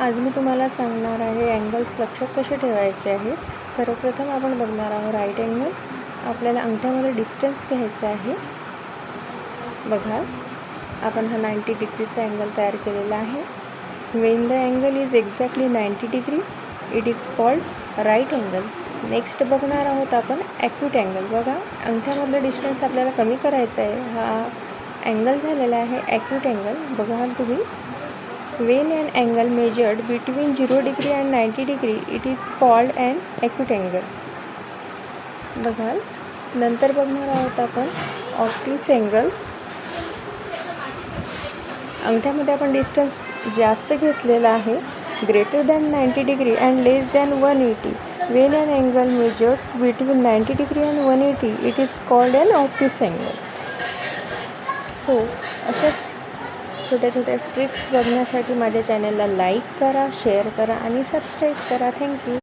आज मी तुम्हाला सांगणार आहे अँगल्स लक्षात कसे ठेवायचे आहेत. सर्वप्रथम आपण बघणार आहोत राईट अँगल. आपल्याला अंगठ्यामध्ये डिस्टन्स घ्यायचा आहे. बघा, आपण हा 90 डिग्रीचा अँगल तयार केलेला आहे. When the angle is exactly 90 degree it is called right angle. Next बघणार आहोत आपण ॲक्यूट अँगल. बघा, अंगठ्यामधलं डिस्टन्स आपल्याला कमी करायचं आहे. हा अँगल झालेला आहे ॲक्यूट अँगल. बघा तुम्ही, when an angle measured between 0 degree and 90 degree it is called an acute angle. बघा, नंतर बघणार आहोत आपण ऑब्ट्यूस अँगल. अंगठ्यामध्ये आपण डिस्टन्स जास्त घेतलेला आहे, greater than 90 degree and less than 180. when an angle measures between 90 degree and 180 it is called an obtuse angle. So अशाच छोट्या छोट्या ट्रिक्स बघण्यासाठी माझ्या चॅनलला लाईक करा, शेअर करा आणि सबस्क्राईब करा. थँक्यू.